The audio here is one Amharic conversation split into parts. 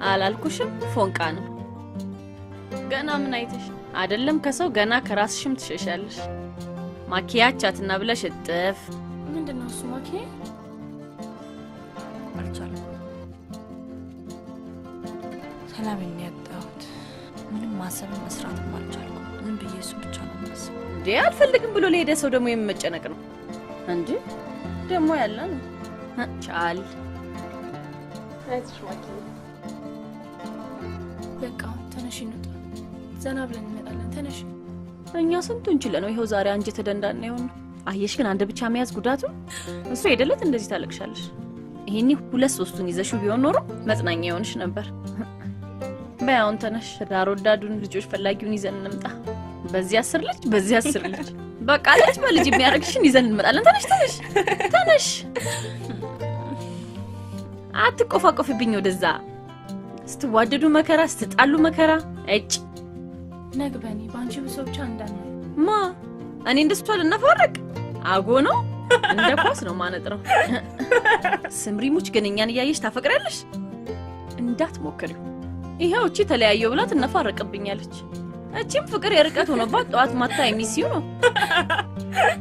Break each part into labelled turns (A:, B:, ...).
A: አላልኩሽም? ፎንቃ ነው። ገና ምን አይተሽ አይደለም ከሰው ገና ከራስሽም ትሸሻለሽ። ማኪያቻትና ብለሽ እጥፍ
B: ምንድነው እሱ ማኪያ?
C: አልቻለም። ሰላም የሚያጣሁት ምንም ማሰብ መስራት አልቻልኩም። ዝም ብዬ እሱ ብቻ ነው ማሰብ።
A: እንዴ አልፈልግም ብሎ ለሄደ ሰው ደግሞ የምመጨነቅ ነው እንዴ? ደግሞ ያለ ነው ቻል
B: አይተሽ ማኪያ። በቃ ተነሽ እንውጣ፣ ዘና ብለን እንመጣለን። ተነሽ።
A: እኛ ስንቱን ችለን ነው ይሄው ዛሬ አንጀ ተደንዳና ይሆን። አየሽ ግን አንድ ብቻ መያዝ ጉዳቱ እሱ ሄደለት እንደዚህ ታለቅሻለሽ። ይሄኒ ሁለት ሶስቱን ይዘሽው ቢሆን ኖሮ መጽናኛ ይሆንሽ ነበር። በያውን ተነሽ፣ ዳር ወዳዱን ልጆች ፈላጊውን ይዘን እንምጣ። በዚህ 10 ልጅ በዚህ 10 ልጅ በቃ ልጅ በልጅ የሚያረግሽን ይዘን እንመጣለን። ተነሽ ተነሽ ተነሽ። አትቆፋቆፍብኝ ወደዛ። ስትዋደዱ መከራ ስትጣሉ መከራ እጭ
B: ነግበኔ ባንቺ ብሶቻ እንዳን
A: ማ እኔ እንደሷ ልናፈረቅ አጎ ነው እንደ ኳስ ነው ማነጥረው። ስምሪሙች ግን እኛን እያየሽ ታፈቅራለሽ? እንዳትሞክሪው። ይሄው እቺ ተለያየው ብላ ትነፋረቅብኛለች። እቺም ፍቅር የርቀት ሆኖባት ጧት ማታ የሚስዩ ነው።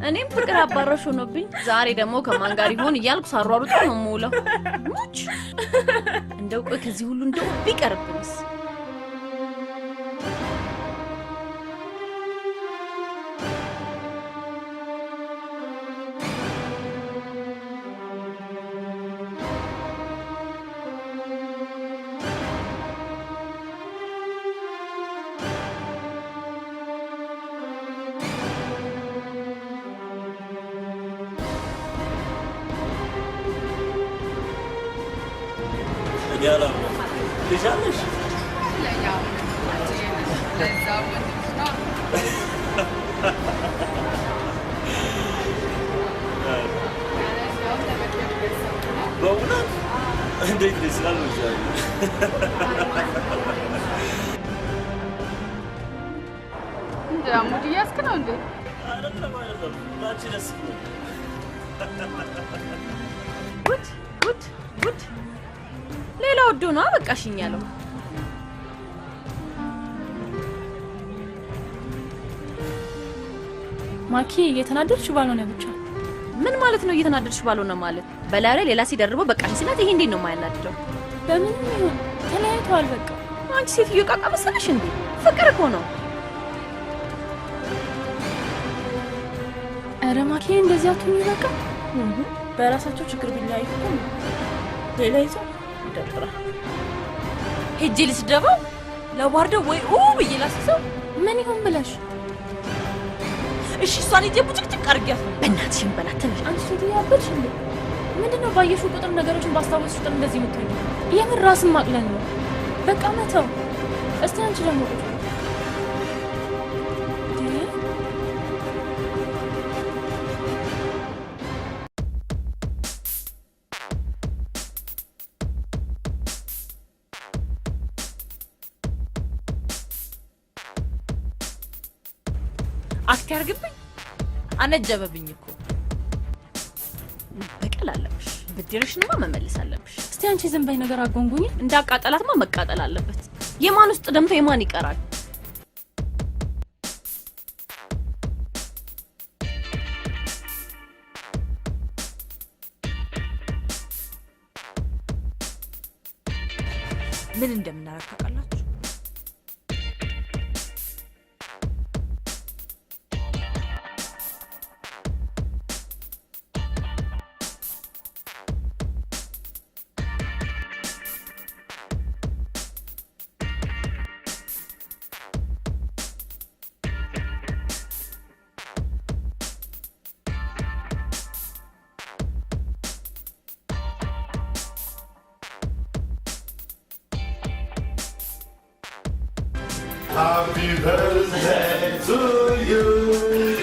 A: እኔም ፍቅር አባረሽ ሆኖብኝ ዛሬ ደግሞ ከማን ጋር ይሆን እያልኩ ሳሯሩጥ ነው የምውለው። ሙች እንደው ቆይ ከዚህ ሁሉ እንደው ቢቀርብንስ?
D: Yalan. Güzelmiş. Doğru. Değil de sıralı güzel.
B: Ya ሙዲ ያስከ ነው እንዴ?
D: አይደለም አይደለም። ባንቺ ደስ ይላል።
A: ጉድ ጉድ ጉድ ሌላ ወዶ ነው አበቃሽኝ ያለው።
B: ማኪ እየተናደድሽ ባልሆነ ብቻ
A: ምን ማለት ነው? እየተናደድሽ ባልሆነ ማለት በላይ ሌላ ሲደርበው በቃሽ ሲላት ይሄ እንዴት ነው የማያናድደው?
B: በምን ይሁን ተለያይተዋል በቃ።
A: አንቺ ሴትዮ ቃቃ መሰለሽ እንዴ? ፍቅር እኮ ነው።
B: ኧረ ማኪ እንደዚህ አትሁኝ በቃ። በራሳቸው ችግር ቢለያዩ እኮ ሌላ ይዘው ይደብራ።
A: ሄጄ ልስደበው ለዋርደው ወይ ብዬ ላስሰው
B: ምን ይሁን ብለሽ?
A: እሺ እሷን ሄጄ ቡጭቅጭቅ አድርጊያት። በእናትሽን በላት ተነሽ።
B: አንቺ ሴትዮ ያበድሽ እንዴ? ምንድነው ባየሽው ቁጥር ነገሮችን ባስታወስሽ ቁጥር እንደዚህ የምትሆኚ? የምን ራስን ማቅለል ነው? በቃ መተው። እስቲ አንቺ ደግሞ
A: አክት ያርግብኝ አነጀበብኝ እኮ። በቀል አለብሽ። ብድርሽንማ መመለስ አለብሽ።
B: እስቲ አንቺ ዝም በይ ነገር አጎንጉኝ።
A: እንዳቃጠላትማ መቃጠል አለበት። የማን ውስጥ ደምቶ የማን ይቀራል?
C: ምን እንደምናረግ ታውቃላችሁ?
E: Happy birthday to you.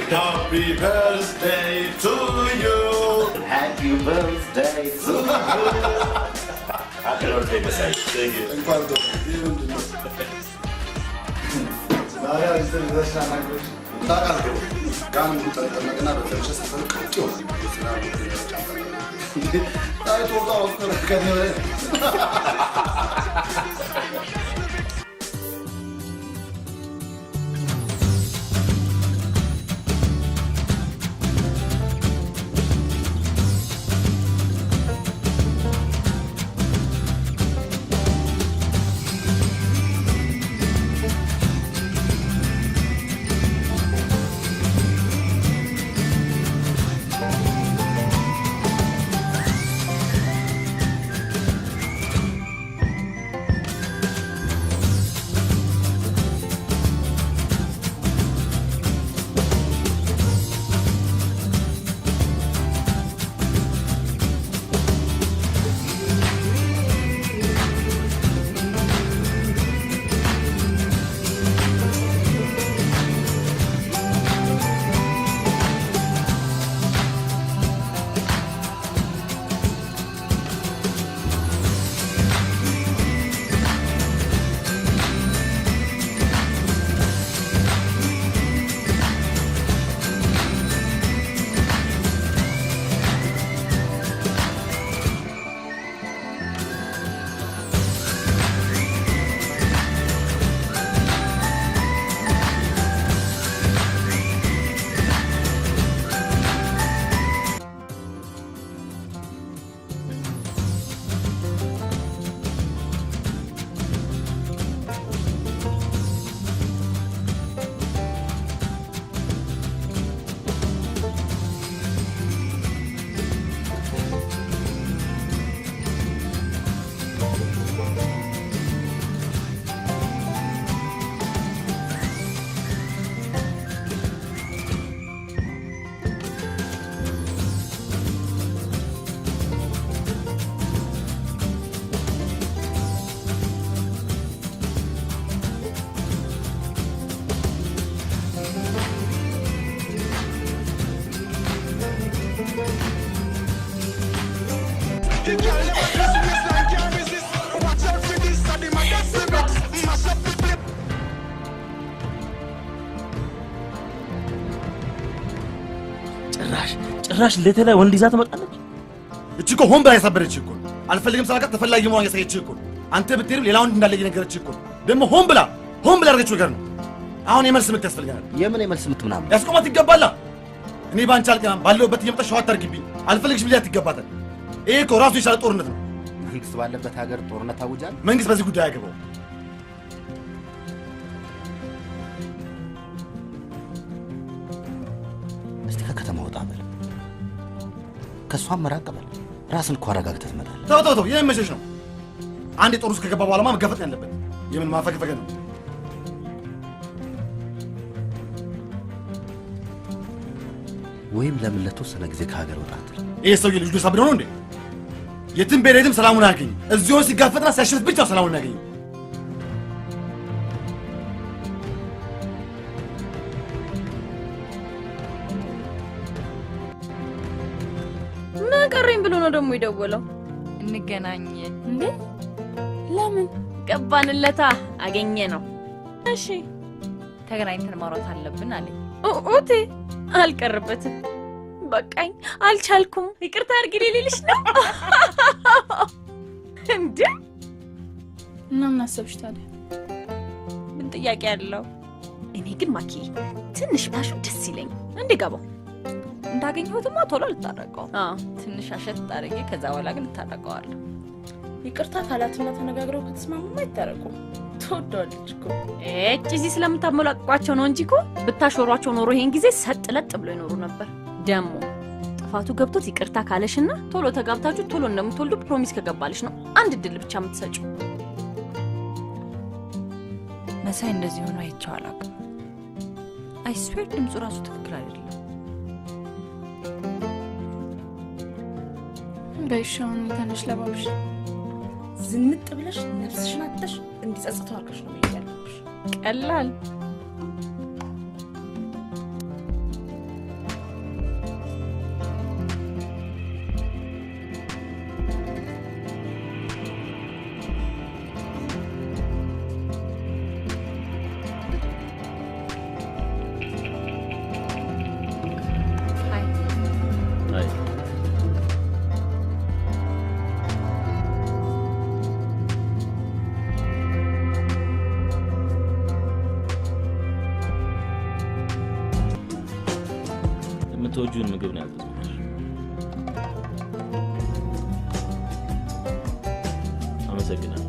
E: Happy birthday to you.
F: Happy birthday to you.
D: Happy birthday mesaj. Thank you.
E: እንኳን ደስ ይበልሽ። ዛሬ አዲስ ተሽናናቆች ታውቃለህ። ጋር ተጠመቅና በተርሸ ሰፈር ቀጥቶ ስራ ታይቶ ታውቃለህ ከኔ
D: ጭራሽ ለተላ ወንድ ይዛ ትመጣለች።
E: እቺ እኮ ሆን ብላ ያሳበደች እኮ አልፈልግም ስላልካት ተፈላጊ መሆን ያሳየች እኮ አንተ ብትሄድም ሌላ ወንድ እንዳለ እየነገረች እኮ ደግሞ ሆን ብላ ያደረገችው ነገር ነው። አሁን የመልስ ምት ያስፈልገናል።
F: የምን የመልስ ምት ምናምን
E: ያስቆማት ይገባላ። እኔ ባንቺ አልቀናም ባለውበት እየመጣሽ ሸዋት አድርጊብኝ አልፈልግሽም ሊያት ይገባታል። ይሄ እኮ ራሱ የቻለ ጦርነት ነው።
F: መንግስት ባለበት ሀገር ጦርነት አውጃል።
E: መንግስት በዚህ ጉዳይ አያገባው።
F: እስቲ ከከተማ ወጣ በል፣ ከእሷም መራቅ በል። ራስን እኮ አረጋግተህ ትመጣለህ።
E: ተው ይሄን መሸሽ ነው። አንድ የጦር ውስጥ ከገባ በኋላማ መገፈጥ ያለበት የምን ማፈግፈግ ነው?
F: ወይም ለምን ለተወሰነ ጊዜ ከሀገር ወጣ አትል?
E: ይሄ ሰውዬ ልጅ ሳብዶ ነው እንዴ? የትም ቤት ሰላሙን አያገኝ። እዚሁ ሲጋፈጥና ሲያሸፍት ብቻ ሰላሙን ያገኝ።
A: ምን ቀረኝ ብሎ ነው ደግሞ የደወለው?
C: እንገናኝ
B: እንዴ? ለምን?
A: ገባንለታ አገኘ ነው።
B: እሺ
C: ተገናኝተን ማውራት አለብን አለኝ።
A: ኦቴ አልቀርበትም። በቃኝ አልቻልኩም። ይቅርታ አድርጊልኝ ልልሽ ነው እንዴ?
B: እና ምን አሰብሽ ታዲያ?
C: ምን ጥያቄ ያለው?
A: እኔ ግን ማኪ ትንሽ ባሹ ደስ ይለኝ እንዲገባው
C: እንዳገኘሁትማ ቶሎ ልታረቀው። ትንሽ አሸት ታረጊ፣ ከዛ በኋላ ግን ልታረቀዋለሁ።
B: ይቅርታ ካላትና ተነጋግረው ከተስማሙማ አይታረቁም። ተወደዋለች እኮ
A: እዚህ ስለምታመላቅቋቸው ነው እንጂ እኮ ብታሾሯቸው ኖሮ ይሄን ጊዜ ሰጥ ለጥ ብሎ ይኖሩ ነበር። ደሞ ጥፋቱ ገብቶት ይቅርታ ካለሽና ቶሎ ተጋብታችሁ ቶሎ እንደምትወልዱ ፕሮሚስ ከገባልሽ ነው አንድ ድል ብቻ የምትሰጪው።
C: መሳይ እንደዚህ ሆኖ አይቼው አላውቅም። አይስዌር ድምፁ ራሱ ትክክል አይደለም።
B: በይሻውን ተነሽ ለባብሽ ዝንጥ ብለሽ ነፍስሽን አጥተሽ እንዲጸጽተው አድርገሽ ነው የሚያለብሽ።
C: ቀላል
D: የምትወጂውን ምግብ ነው ያዘዝኩልሽ። አመሰግናለሁ።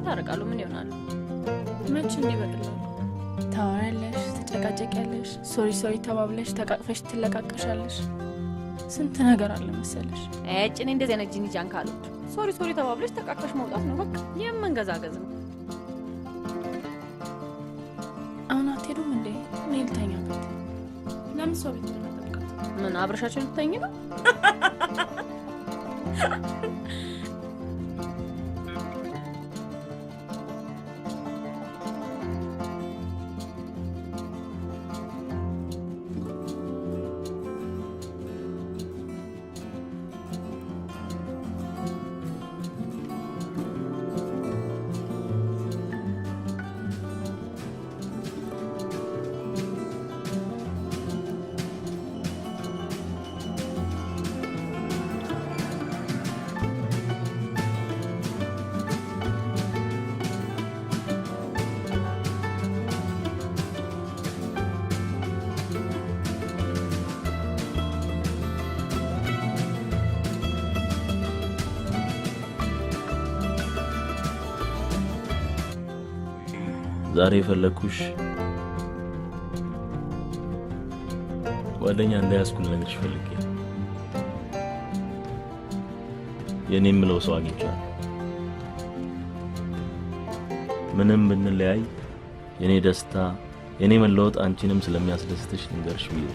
A: ታረቃሉ ምን ይሆናሉ?
B: መች እንዲበቅላሉ? ታወሪያለሽ፣ ትጨቃጨቂያለሽ፣ ሶሪ ተባብለሽ ተቃቅፈሽ ትለቃቀሻለሽ። ስንት ነገር አለ መሰለሽ።
A: እኔ እንደዚህ አይነት ጂኒ ጃን ካሉት ሶሪ ተባብለሽ ተቃቅፈሽ መውጣት ነው በቃ። የመንገዛገዝ ነው።
B: አሁን አትሄዱም እንዴ? እኔ ልተኛበት። ለምን ሰው ቤት ነው?
A: ምን አብረሻቸው ልትተኝ ነው?
D: ዛሬ የፈለኩሽ ጓደኛ እንዳያስኩ ልነግርሽ ፈልጌ የኔ የምለው ሰው አግኝቻለሁ። ምንም ብንለያይ የኔ ደስታ የኔ መለወጥ አንቺንም ስለሚያስደስትሽ ልንገርሽ ብዬ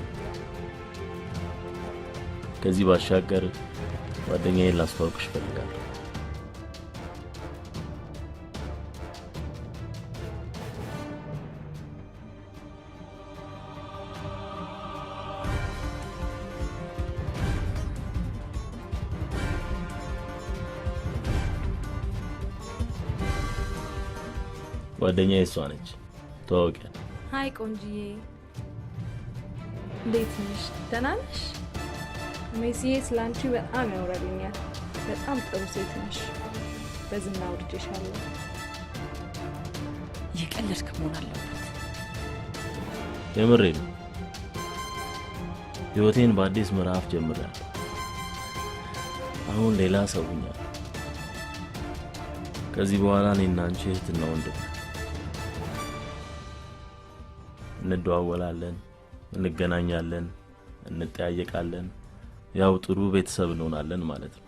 G: ከዚህ ባሻገር ጓደኛዬን ላስተዋውቅሽ እፈልጋለሁ። ጓደኛዬ እሷ ነች። ተዋወቂያት።
H: ሃይ ቆንጂዬ፣ እንዴት ነሽ? ደህና ነሽ? ሜሲዬ ስላንቺ በጣም ያወራልኛል። በጣም ጥሩ ሴት ነሽ። በዝና ወድጄሻለሁ።
C: የቀለድክ መሆን አለበት።
G: የምሬ ነው። ህይወቴን በአዲስ ምዕራፍ ጀምሬያለሁ። አሁን ሌላ ሰው ሆኛለሁ። ከዚህ በኋላ እኔና አንቺ እህትና ወንድም እንደዋወላለን፣ እንገናኛለን፣ እንጠያየቃለን። ያው ጥሩ ቤተሰብ እንሆናለን ማለት ነው።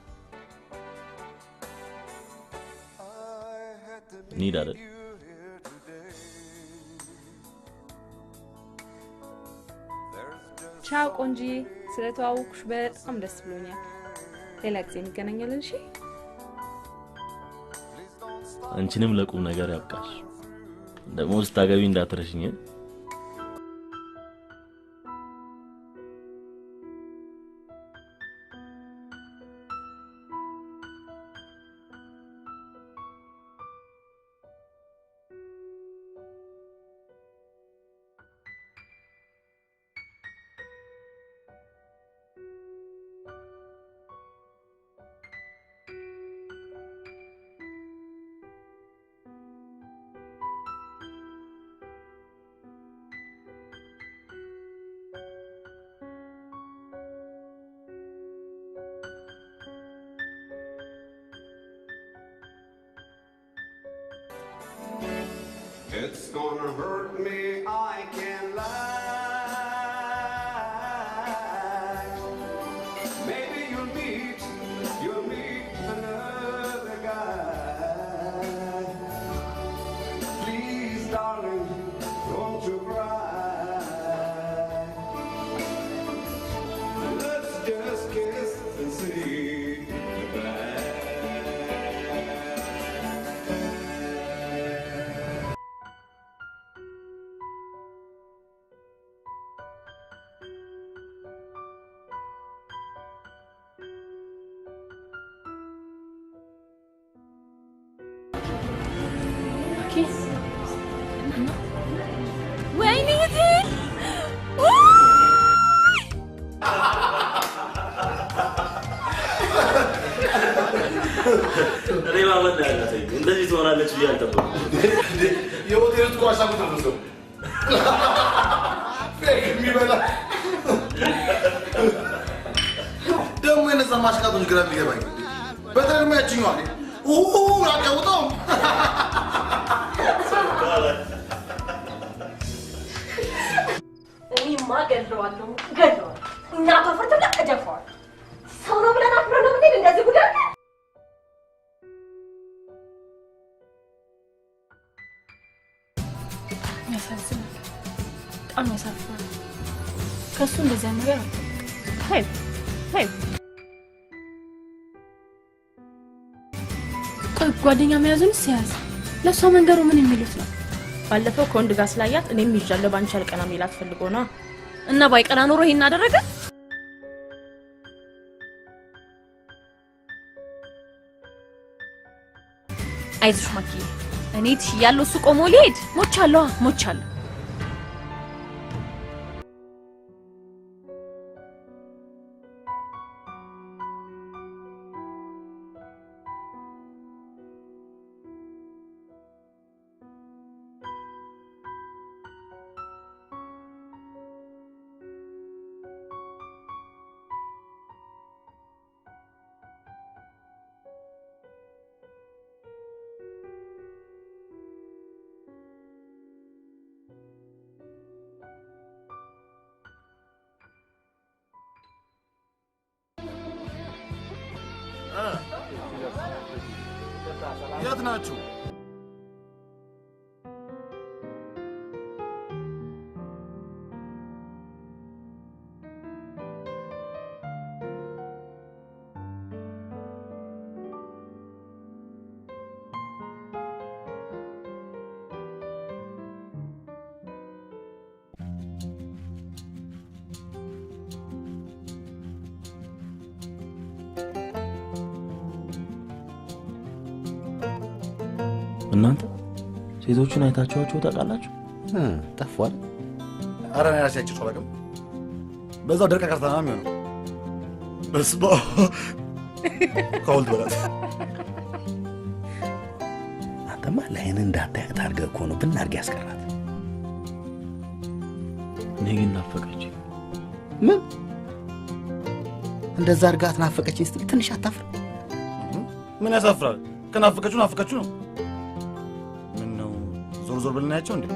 G: እንሂድ አይደል?
H: ቻው ቆንጂዬ፣ ስለተዋወቅኩሽ በጣም ደስ ብሎኛል። ሌላ ጊዜ እንገናኛለን። እሺ?
G: አንቺንም ለቁም ነገር ያብቃሽ። ደግሞ ስታገቢ እንዳትረሽኝ።
I: It's gonna hurt me, I can't lie. Maybe you'll meet another guy. Please, darling, don't you cry. Let's just kiss and say goodbye.
B: ወይኔ እህቴ!
G: እኔ ማመን ያለኝ እንደዚህ ትሆናለች ብዬ አልጠበቅኩም።
E: የሆቴል እኮ አሻጉት ነው የሚበላ ደግሞ የነዛ ማሽቃቶች ግራ የሚገባኝ በተለይ ደግሞ ያችኛዋ አቀውጠው
A: እኔማ ገድለዋለሁ። እኛ ከፈተና እደፋዋል። ሰው ነው ብለን አፍረን ነው እንዴ እንደዚህ ጉዳይ?
B: ያሳዝናል። በጣም ያሳፍራል። ከሱ እንደዚያ ነገር አልጠብቅም። ቆይ ጓደኛ መያዙን ሲያዝ ለእሷ መንገሩ ምን የሚሉት ነው?
A: ባለፈው ከወንድ ጋር ስላያት እኔም ይዣለሁ ባንቺ አልቀናም ይላት ፈልጎ ነው። እና ባይቀና ኖሮ ይሄን አደረገ? አይዞሽ ማኪ፣ እኔ ትሽያለሁ። እሱ ቆሞ ሊሄድ ሞቻለሁ።
E: የት ናችሁ?
G: እናንተ ሴቶቹን አይታችኋቸው ታውቃላችሁ?
F: ጠፏል።
E: ኧረ እኔ ራሴ አይቼ አላውቅም። በዛው ደርቃ ቀርታ ነው የሚሆነው። በስመ አብ ከወልድ በላት።
F: አንተማ ለአይን እንዳታያት አድርገህ እኮ ነው ብናርግ ያስቀራት።
G: እኔ ግን ናፈቀች።
F: ምን እንደዛ አድርጋት ናፈቀችኝ ስትል ትንሽ አታፍር?
E: ምን ያሳፍራል? ከናፈቀችሁ ናፈቀችሁ ነው። ምን ነው ዞር ዞር ብለን እናያቸው እንዴ?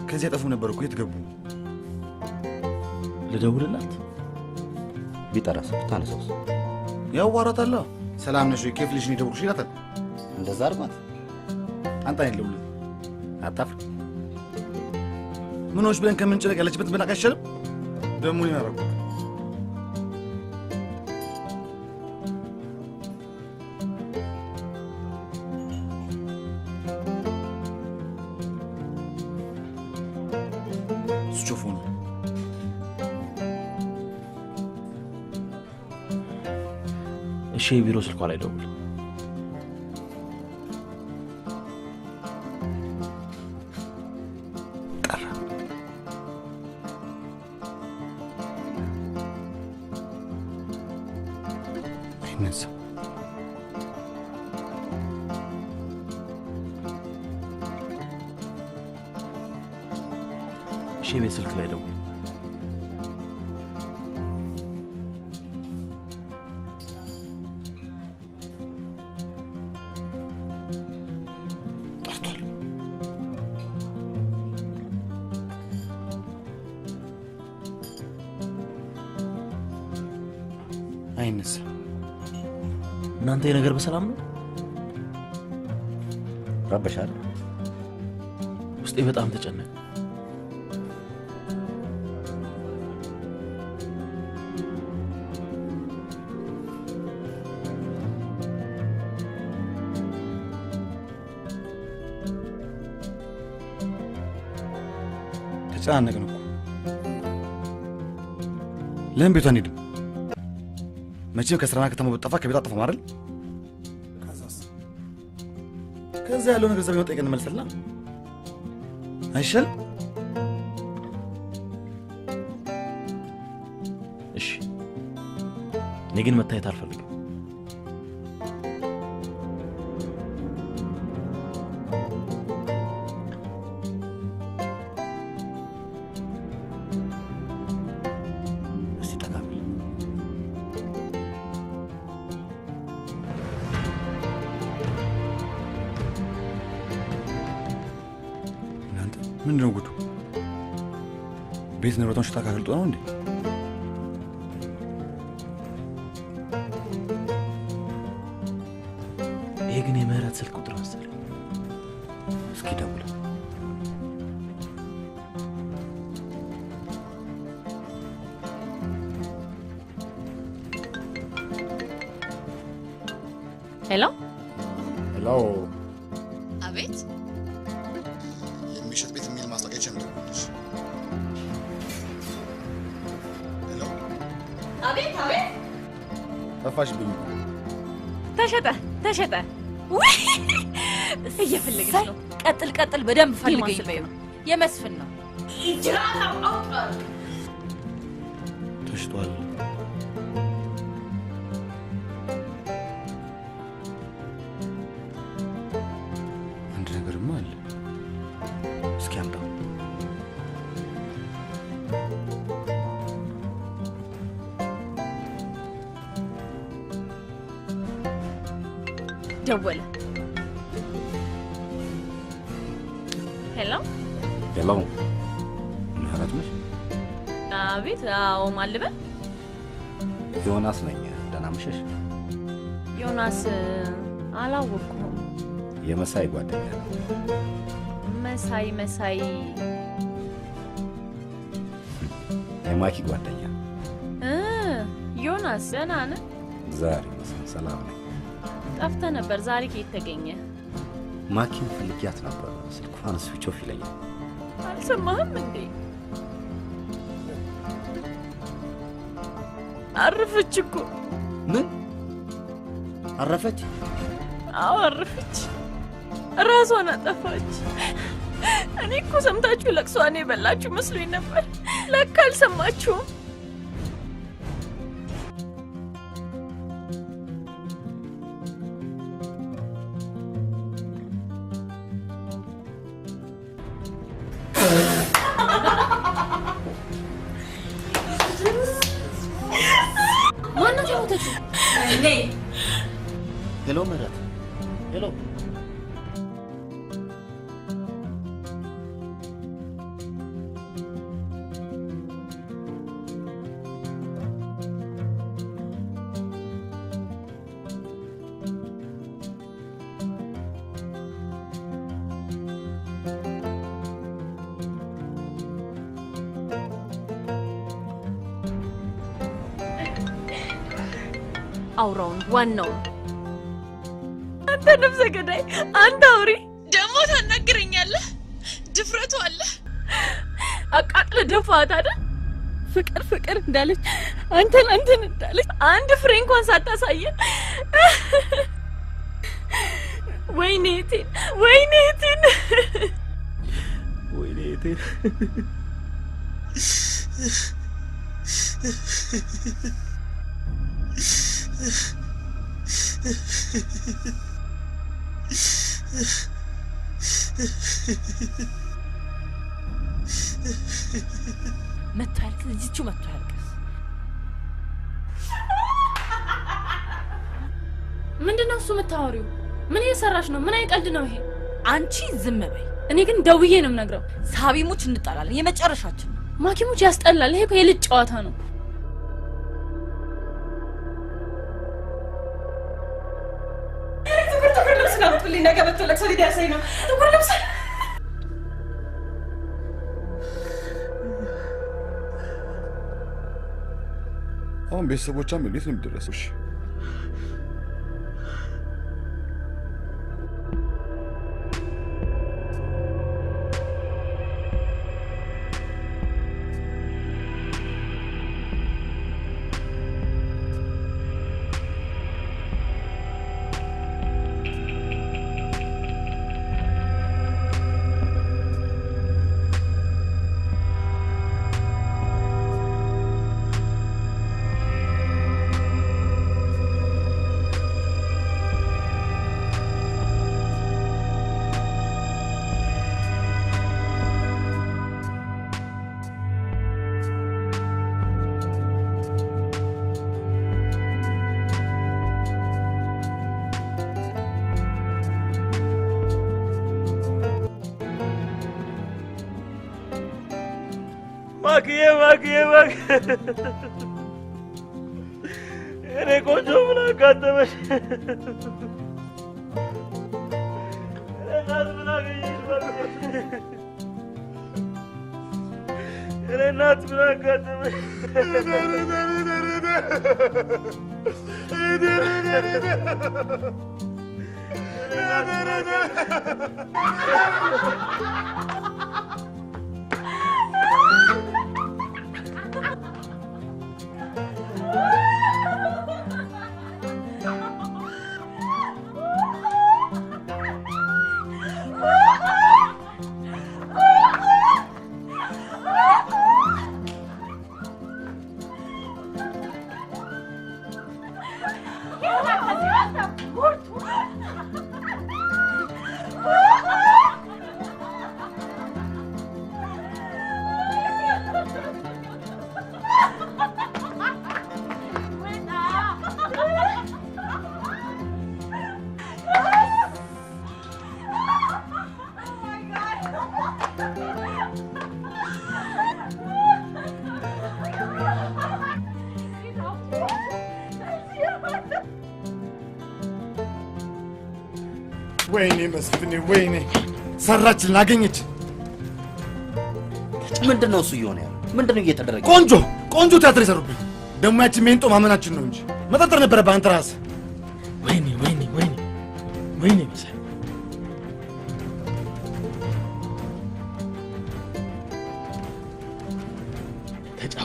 E: ከዚህ የጠፉ ነበር እኮ። የት ገቡ?
G: ልደውልላት?
F: ቢጠራስ ብታነሳውስ?
E: ያዋራታል። ሰላም ነሽ ወይ ኬፍ ልሽ ነው ደውልሽ ይላታል።
F: እንደዛ አድርጓት።
E: አንተ አይደለም
F: አታፍር?
E: ምኖች ብለን ከምንጨነቅ ያለችበት ብናቅ አይሻልም? ደሞ ይናረቁ ሱቹፉን
G: እሺ፣ ቢሮ ስልኳ ላይ ደውል።
F: ቀረ። አይነሳም።
G: እሺ፣ ቤት ስልክ ላይ ደውል።
E: አይነሳም።
G: እናንተ የነገር በሰላም ነው?
F: ረበሻል።
G: ውስጤ በጣም ተጨነቀ።
E: ተጨናነቅን እኮ። ለምን ቤቷ አንሄድም? መቼም ከስራና ከተማ በጠፋ ከቤት አጠፋም አይደል? ከዛ ያለው ነገር ዘበኛ ጠይቀን እንመልሰልና አይሻልም?
G: እሺ፣ እኔ ግን መታየት አልፈልግም።
F: እስቲ ጠጋ በል።
E: እናንተ ምንድን ነው ጉዱ? ቤት ንብረቷን ሽጣ ካገልጦ ነው እንዴ?
G: ይሄ ግን የምህረት ስልክ ቁጥር መሰለኝ።
F: እስኪ ደውል።
A: ሄሎ
E: ሄሎ።
C: አቤት።
E: የሚሸጥ ቤት የሚል ማስታወቂያ ጨምረልሽ። ሄሎ።
A: አቤት አቤት።
E: ጠፋሽብኝ።
A: ተሸጠ። እየፈለገች ነው።
C: ቀጥል ቀጥል፣ በደንብ ፈልገኝ።
A: ስልክ ነው።
C: የመስፍን ነው።
E: ተሽጧል። አንድ ነገርማ አለ።
F: እስኪ አምጣው።
A: ደወለ። ሄሎ
F: ሄሎ፣ ምህረት ነሽ?
A: አቤት። አዎ ማልበል
F: ዮናስ ነኝ። ደህና መሸሽ?
A: ዮናስ አላወቅኩም።
F: የመሳይ ጓደኛ ነው።
A: መሳይ
F: የማኪ ጓደኛ።
A: ዮናስ ደህና ነህ?
F: ዛሬ ሰላም ነኝ።
A: ጠፍተህ ነበር። ዛሬ ከየት ተገኘ?
F: ማኪን ፈልጊያት ነበር። ስልኳን ስዊች ኦፍ ይለኛል።
A: አልሰማህም እንዴ? አረፈች እኮ።
F: ምን አረፈች?
A: አዎ አረፈች። ራሷን አጠፋች። እኔ እኮ ሰምታችሁ ለቅሷን የበላችሁ መስሎኝ ነበር። ለካ አልሰማችሁም።
B: ማናት የሞተችው?
A: እኔ።
F: ሄሎ ምህረት፣ ሄሎ።
A: አውራውን ዋናው አንተ ነፍሰ ገዳይ፣ አንተ አውሪ። ደግሞ ታናግረኛለህ? ድፍረቱ አለ። አቃጥለ ደፋት አይደል? ፍቅር እንዳለች አንተን እንዳለች አንድ ፍሬ እንኳን ሳታሳየን። ወይኔ እቴን።
C: መጥቷል። እዚቹ መጥቷል።
B: ምንድነው እሱ የምታወሪው? ምን እየሰራሽ ነው? ምን አይነት ቀልድ ነው ይሄ?
C: አንቺ ዝም በይ።
B: እኔ ግን ደውዬ ነው የምነግረው።
C: ሳቢሙች እንጣላለን። የመጨረሻችን ነው።
B: ማኪሙች ያስጠላል። ይሄ እኮ የልጅ ጨዋታ ነው።
A: ነገ በቶ ለቅሶ ሊደርሰኝ ነው። ጥቁር ልብስ
J: አሁን ቤተሰቦቿም እንዴት ነው የሚደረሰው?
G: ማክዬ እኔ ቆንጆ ምን አጋጠመሽ? እኔ እናት ምን አጋጠመሽ?
E: ወይኔ መስፍኔ ወይኔ ሰራችልን አገኘች
F: ምንድነው እሱ እየሆነ ያለው ምንድነው እየተደረገ
E: ቆንጆ ቲያትር የሰሩብኝ ደግሞ ያቺ ሜንጦ ማመናችን ነው እንጂ መጠርጠር ነበረብህ አንተ ራስህ
G: ወይኔ መሳይ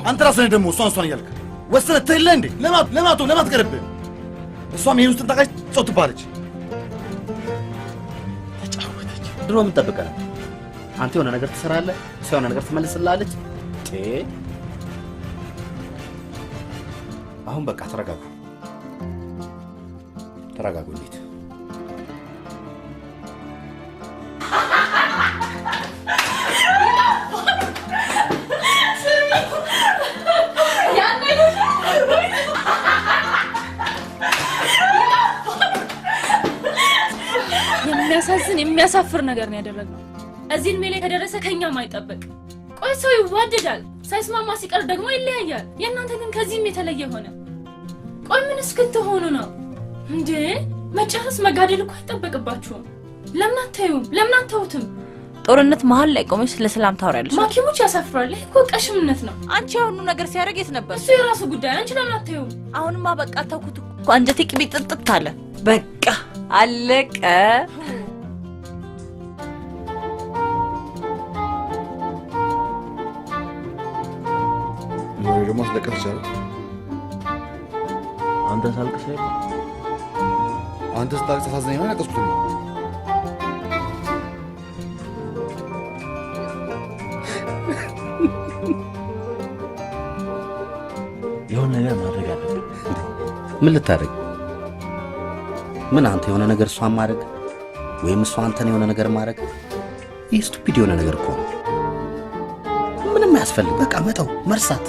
E: አንተ ራስህ ደግሞ እሷን እያልክ ወስነህ ትሄድለህ እንዴ ለማት ቀርብህ እሷም ይሄን ውስጥ ታውቃለች ጾት ትባለች
G: ተጫወተች
F: ድሮ ምን ጠብቀህ አንተ የሆነ ነገር ትሰራለህ እሷ የሆነ ነገር ትመልስልሃለች አሁን በቃ ተረጋጉ እንዴት
B: የሚያሳፍር ነገር ነው ያደረገው እዚህ እድሜ ላይ ከደረሰ ከኛም አይጠበቅ ቆይ ሰው ይዋደዳል ሳይስማማ ሲቀር ደግሞ ይለያያል የእናንተ ግን ከዚህም የተለየ ሆነ ቆይ ምን እስክትሆኑ ነው እንዴ መጨረስ መጋደል እኮ አይጠበቅባችሁም ለምን አታዩትም
C: ጦርነት መሀል ላይ ቆመሽ ለሰላም ታወራለሽ
B: ማኪሞች ያሳፍራል እኮ ቀሽምነት ነው
C: አንቺ ያሁኑ ነገር ሲያደርግ የት ነበር
B: እሱ የራሱ ጉዳይ አንቺ ለምን አታዩም
C: አሁንማ በቃ ተውኩት እኮ አንጀቴ ቅቤ ጥጥት አለ በቃ አለቀ
J: ወይ ደግሞ ስለቀስ ይችላል
G: አንተ ሳልቅስ አይደል
J: አንተ ስታልቅስ አሳዘኝ ነው ያቀስኩት
G: የሆነ ነገር ማድረግ አለብን
F: ምን ልታደርግ ምን አንተ የሆነ ነገር እሷን ማድረግ ወይም እሷ አንተን የሆነ ነገር ማድረግ ይህ ስቱፒድ የሆነ ነገር እኮ ነው ምንም ያስፈልግ በቃ መተው መርሳት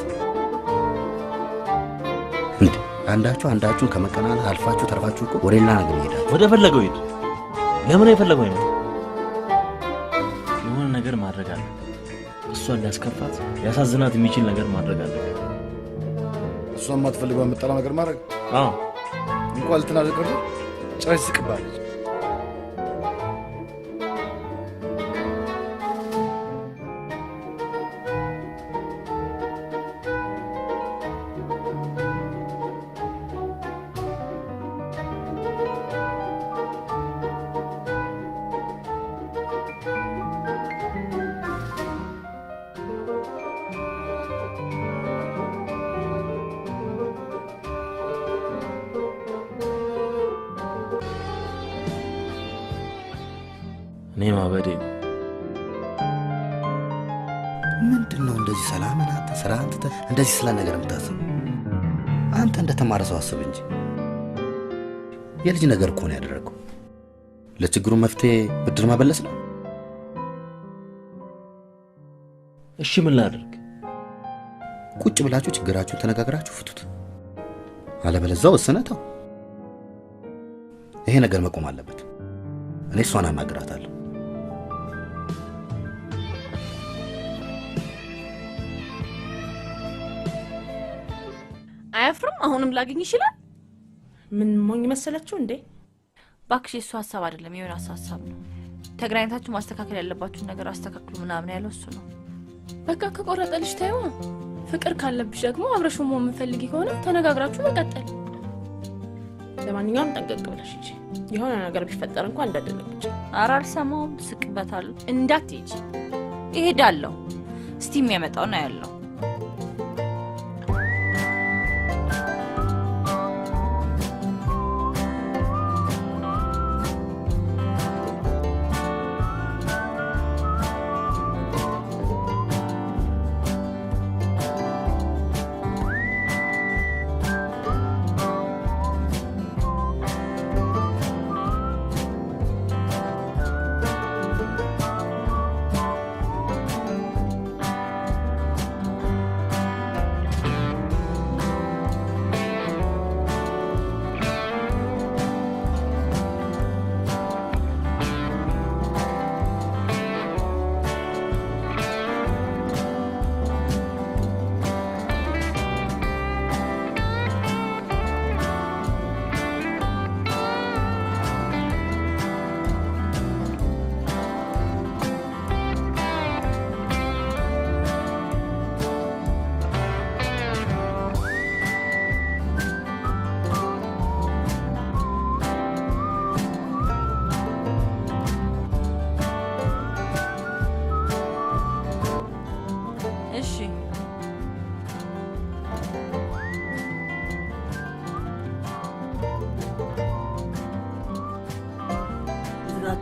F: አንዳችሁን ከመቀናናት አልፋችሁ ተርፋችሁ እኮ ወደ ሌላ ነገር ይሄዳል
G: ወደ ፈለገው ሂድ ለምን አይፈለገው ይመጣ የሆነ ነገር ማድረግ አለብን እሷን ሊያስከፋት ያሳዝናት የሚችል ነገር ማድረግ አለብን
J: እሷን ማትፈልገው የምጠላ ነገር ማድረግ እንኳን ልትናደድ ቀርቶ ጭራሽ ትስቅብሃለች
G: እኔ ማበዴ
F: ምንድነው እንደዚህ ሰላምን አንተ ስራ አንተ እንደዚህ ስለ ነገር የምታስብ አንተ እንደተማረ ሰው አስብ እንጂ የልጅ ነገር እኮ ነው ያደረገው ለችግሩ መፍትሄ ብድር መበለስ ነው
G: እሺ ምን ላድርግ
F: ቁጭ ብላችሁ ችግራችሁን ተነጋግራችሁ ፍቱት አለበለዚያ ወሰነተው ይሄ ነገር መቆም አለበት እኔ እሷን አናግራታለሁ
A: አያፍርም አሁንም ላገኝ ይችላል
B: ምን ሞኝ መሰላችሁ እንዴ
C: ባክሽ እሱ ሐሳብ አይደለም የሆነ ሐሳብ ነው ተገናኝታችሁ ማስተካከል ያለባችሁ ነገር አስተካክሉ ምናምን ያለው እሱ ነው
B: በቃ ከቆረጠልሽ ታዩ ፍቅር ካለብሽ ደግሞ አብረሽው ሞም ፈልጊ ከሆነ ተነጋግራችሁ መቀጠል ለማንኛውም ጠንቀቅ ብለሽ እንጂ የሆነ ነገር ቢፈጠር እንኳን እንዳደረግች
C: አራር ሰማው ስቅበታለሁ
A: እንዳትሄጂ
C: ይሄዳለሁ እስቲ የሚያመጣው ነው ያለው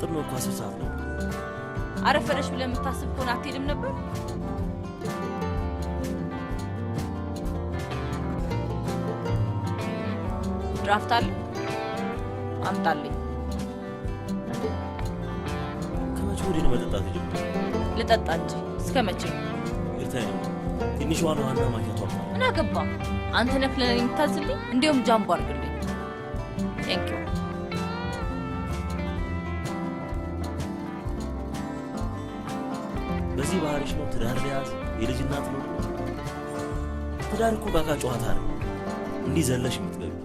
G: የቀጥልነው እኮ 10 ሰዓት ነው።
C: አረፈረሽ ብለህ የምታስብ ከሆነ አትሄድም ነበር? ድራፍት አለ አምጣልኝ።
G: ከመቼ ወዲህ ነው መጠጣት የጀመረው?
C: ልጠጣ እንጂ እስከ መቼ?
G: ይርታይ ነው ትንሿ ነው ዋና ማኪያቷ።
C: ምን አገባ? አንተ ነህ ለኔ የምታዝልኝ? እንዲያውም ጃምቦ አድርግልኝ። ቴንክ ዩ።
G: በዚህ ባህሪሽ ነው ትዳር ሊያዝ የልጅ እናት ነው። ትዳር እኮ ባካ ጨዋታ ነው። እንዲህ ዘለሽ የምትገቢው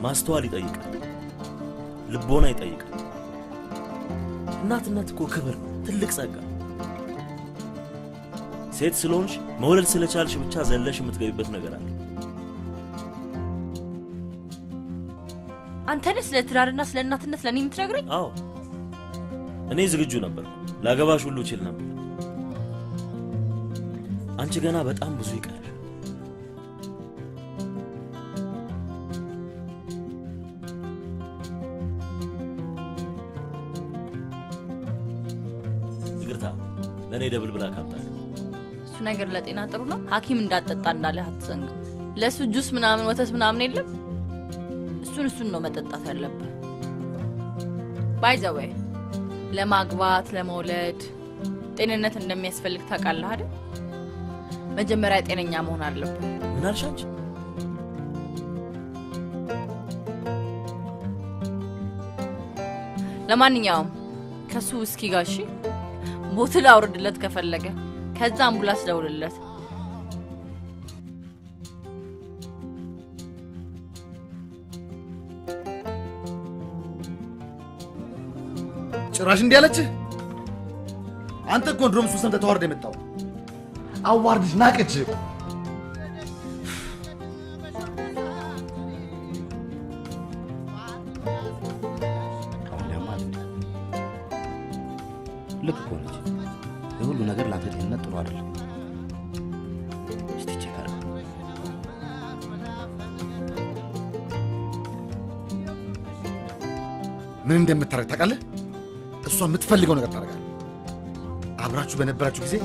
G: ማስተዋል ይጠይቃል፣ ልቦና ይጠይቃል። እናትነት እኮ ክብር ነው፣ ትልቅ ጸጋ። ሴት ስለሆንሽ መውለድ ስለቻልሽ ብቻ ዘለሽ የምትገቢበት ነገር አለ።
C: አንተ ነህ ስለ ትዳርና ስለ እናትነት ለኔ የምትነግረኝ?
G: አዎ እኔ ዝግጁ ነበር፣ ላገባሽ ሁሉ እችል ነበር። አንቺ ገና በጣም ብዙ ይቀርሽ። ይቅርታ ለእኔ ደብል ብላ ካምጣል።
C: እሱ ነገር ለጤና ጥሩ ነው። ሐኪም እንዳጠጣ እንዳለ አትዘንጋ። ለሱ ጁስ ምናምን ወተት ምናምን የለም። እሱን ነው መጠጣት ያለብህ። ባይ ዘ ዌይ ለማግባት ለመውለድ ጤንነት እንደሚያስፈልግ ታውቃለህ አይደል? መጀመሪያ ጤነኛ መሆን አለብህ።
G: ምን አልሽ አንቺ?
C: ለማንኛውም ከሱ ውስኪ ጋር እሺ፣ ቦትል አውርድለት ከፈለገ፣ ከዛ አምቡላንስ ደውልለት።
E: ጭራሽ እንዲህ አለችህ? አንተ እኮ ድሮም እሱ ሰምተህ ተዋርደህ የመጣው አዋርድሽ ናቀችህ።
F: ልክ እኮ ነች። የሁሉ ነገር ለአንተ ጤንነት ጥሩ አይደለም። እስቲ ቼክ አድርግ።
E: ምን እንደምታረግ ታውቃለህ? እሷ የምትፈልገው ነገር ታደርጋለህ። አብራችሁ በነበራችሁ ጊዜ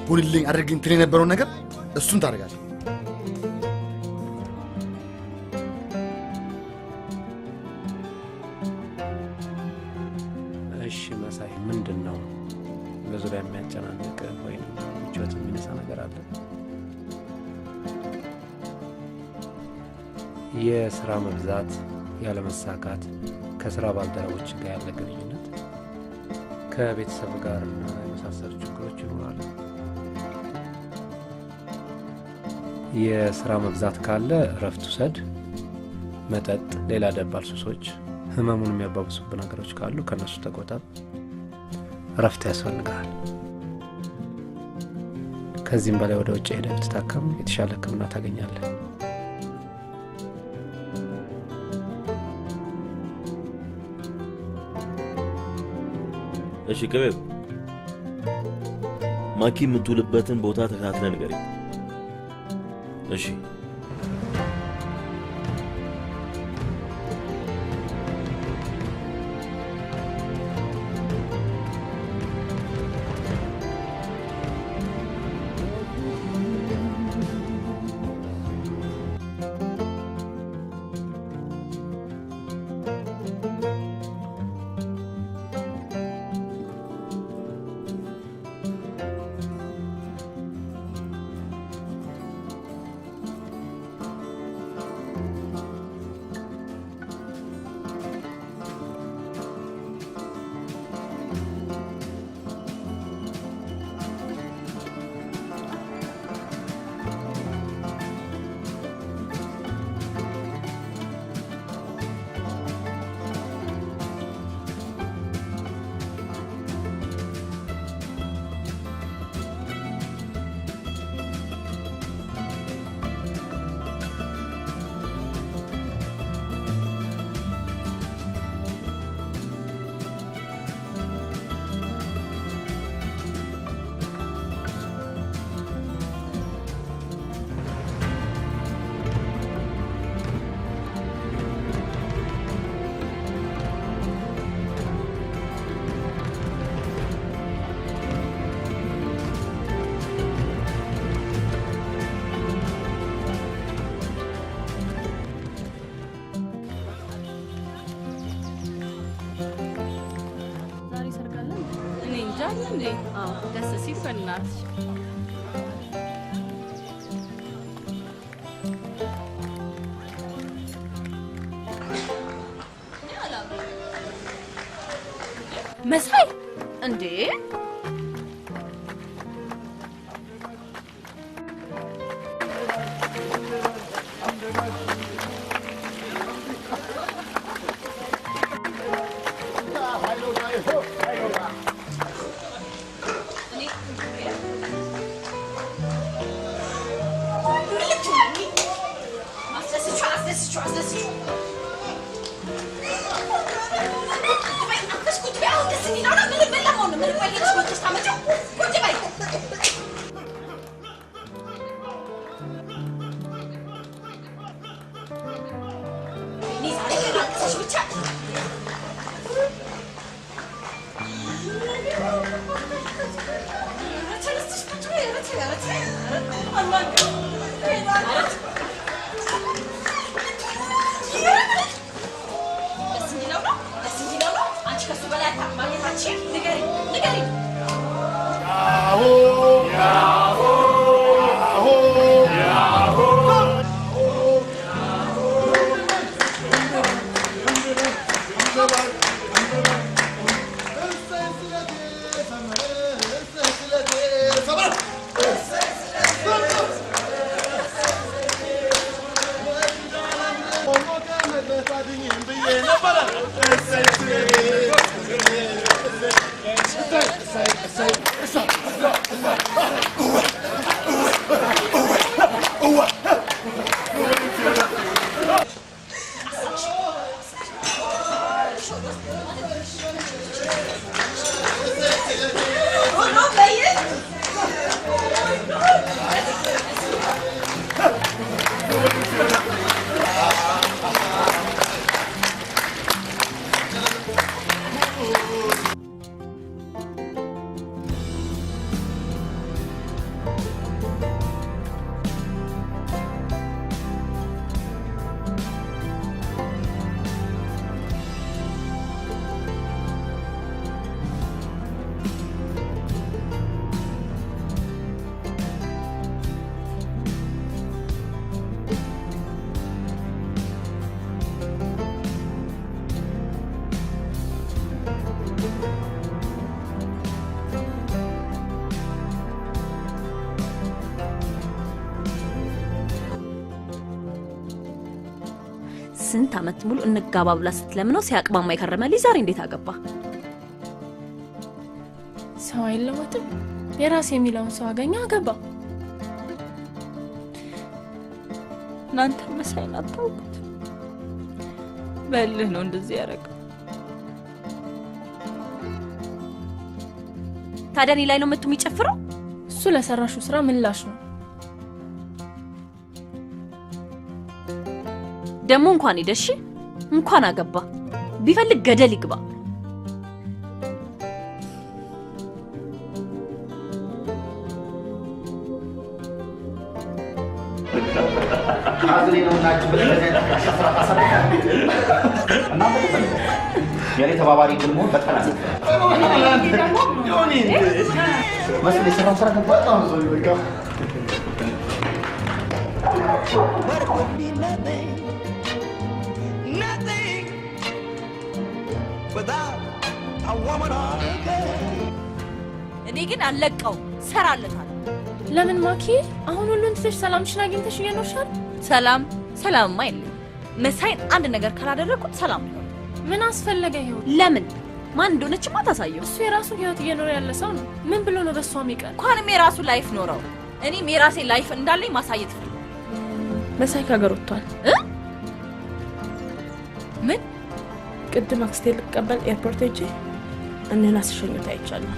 E: ሁንልኝ አድርግኝ ትል የነበረውን ነገር እሱን ታደርጋለህ።
K: እሺ መሳይ፣ ምንድን ነው በዙሪያ የሚያጨናንቅ ወይም ምቾት የሚነሳ ነገር አለ? የስራ መብዛት፣ ያለመሳካት፣ ከስራ ባልደረቦች ጋር ያለ ግንኙነት፣ ከቤተሰብ ጋር የመሳሰሉ ችግሮች ይኖራሉ። የስራ መብዛት ካለ እረፍት ውሰድ። መጠጥ፣ ሌላ ደባል ሱሶች፣ ህመሙን የሚያባብሱብ ነገሮች ካሉ ከነሱ ተቆጠብ። እረፍት ያስፈልጋል። ከዚህም በላይ ወደ ውጭ ሄደህ ብትታከም የተሻለ ሕክምና ታገኛለህ።
G: እሺ ገበብ ማኪ የምትውልበትን ቦታ ተከታትለህ ንገረኝ። እሺ
C: እንዴ? ደስ ሲል በእናትሽ።
A: መሳይ እንዴ ስንት አመት ሙሉ እንጋባ ብላ ስትለምነው ሲያቅማማ የከረመ ልጅ ዛሬ እንዴት አገባ?
B: ሰው አይለወጥም። የራስ የሚለውን ሰው አገኘ፣ አገባ።
C: እናንተ መሳይን አታውቁት። በልህ ነው እንደዚህ ያደረገው።
A: ታዲያ እኔ ላይ ነው መጥቶ የሚጨፍረው?
B: እሱ ለሰራሹ ስራ ምላሽ ነው።
A: ደግሞ እንኳን ሄደሽ እንኳን አገባ፣ ቢፈልግ ገደል ይግባ።
F: የኔ ተባባሪ ግን መሆን በጣም መስል የሰራው ስራ በጣም
C: እኔ ግን አለቀው ሰራለታል።
B: ለምን ማኪ? አሁን ሁሉን ትተሽ ሰላምሽን አግኝተሽ እየኖርሻል?
C: ሰላምማ የለም። መሳይን አንድ ነገር ካላደረኩት ሰላም ነው።
B: ምን አስፈለገ ይሄው?
A: ለምን? ማን እንደሆነችማ ታሳየው።
B: እሱ የራሱ ህይወት እየኖረ ያለ ሰው ነው። ምን ብሎ ነው በሷ የሚቀር?
C: እንኳንም የራሱ ላይፍ ኖረው እኔም የራሴ ላይፍ እንዳለኝ ማሳየት ፈልግ።
B: መሳይ ከሀገር ወጥቷል።
C: ምን?
B: ቅድም አክስቴ ልቀበል ኤርፖርት ሄጄ እኔን አስሸኝታ አይቻለሁ።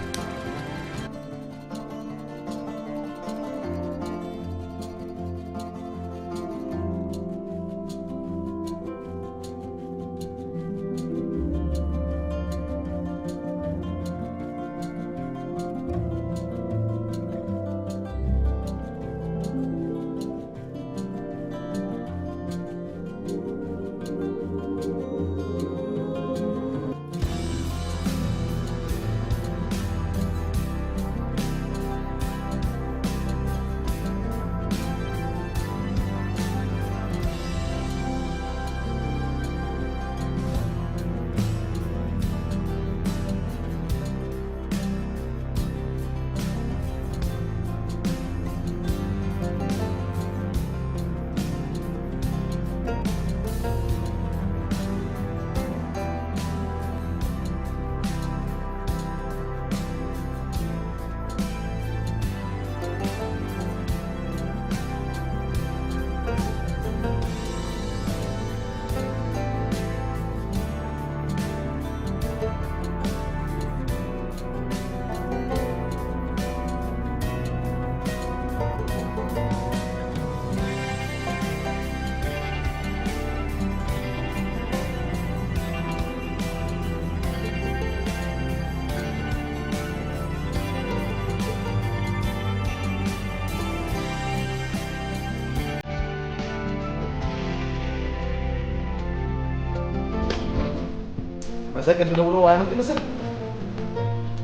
J: በሰከንድ ደውሎ አይመጣም መሰል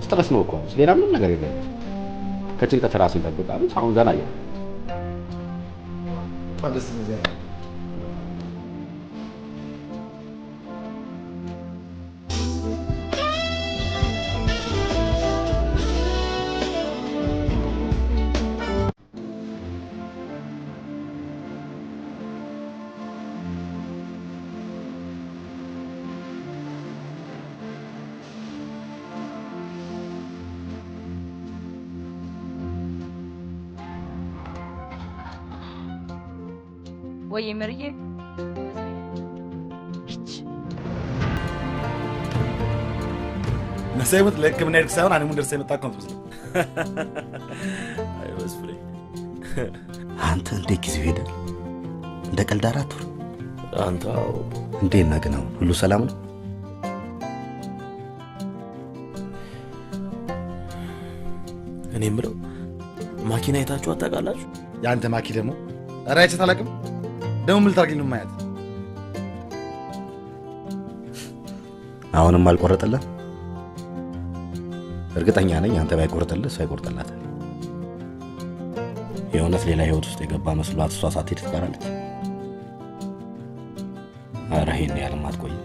F: ስትረስ ነው እኮ ሌላ ምንም ነገር የለም። ከጭንቀት ራስን ጠብቃለሁ። አሁን ዘና እያለ
J: ማለት ነው።
C: ወይ ምርዬ
E: ነሰይሙት ለሕክምና ሄድክ ሳይሆን አኔ ሙንደርሰ የመጣ እኮ ነው የምትመስለው።
G: አይመስለኝ።
F: አንተ እንዴት ጊዜው ሄደ? እንደ ቀልድ አራት ወር
G: አንተ
F: እንዴት ነህ ግን? አሁን ሁሉ ሰላም ነው?
G: እኔ የምለው ማኪና አይታችሁ አታውቃላችሁ?
E: የአንተ ማኪ ደግሞ ኧረ አይቼት አላውቅም። ደግሞ ምን ልታርገኝ ነው የማያት?
F: አሁንም አልቆረጠልህ? እርግጠኛ ነኝ አንተ ባይቆርጥልህ እሷ ይቆርጥላታል። የእውነት ሌላ ህይወት ውስጥ የገባ መስሏት እሷ ሳትሄድ ትቀራለች። ኧረ ይሄን ያህልም አትቆይም።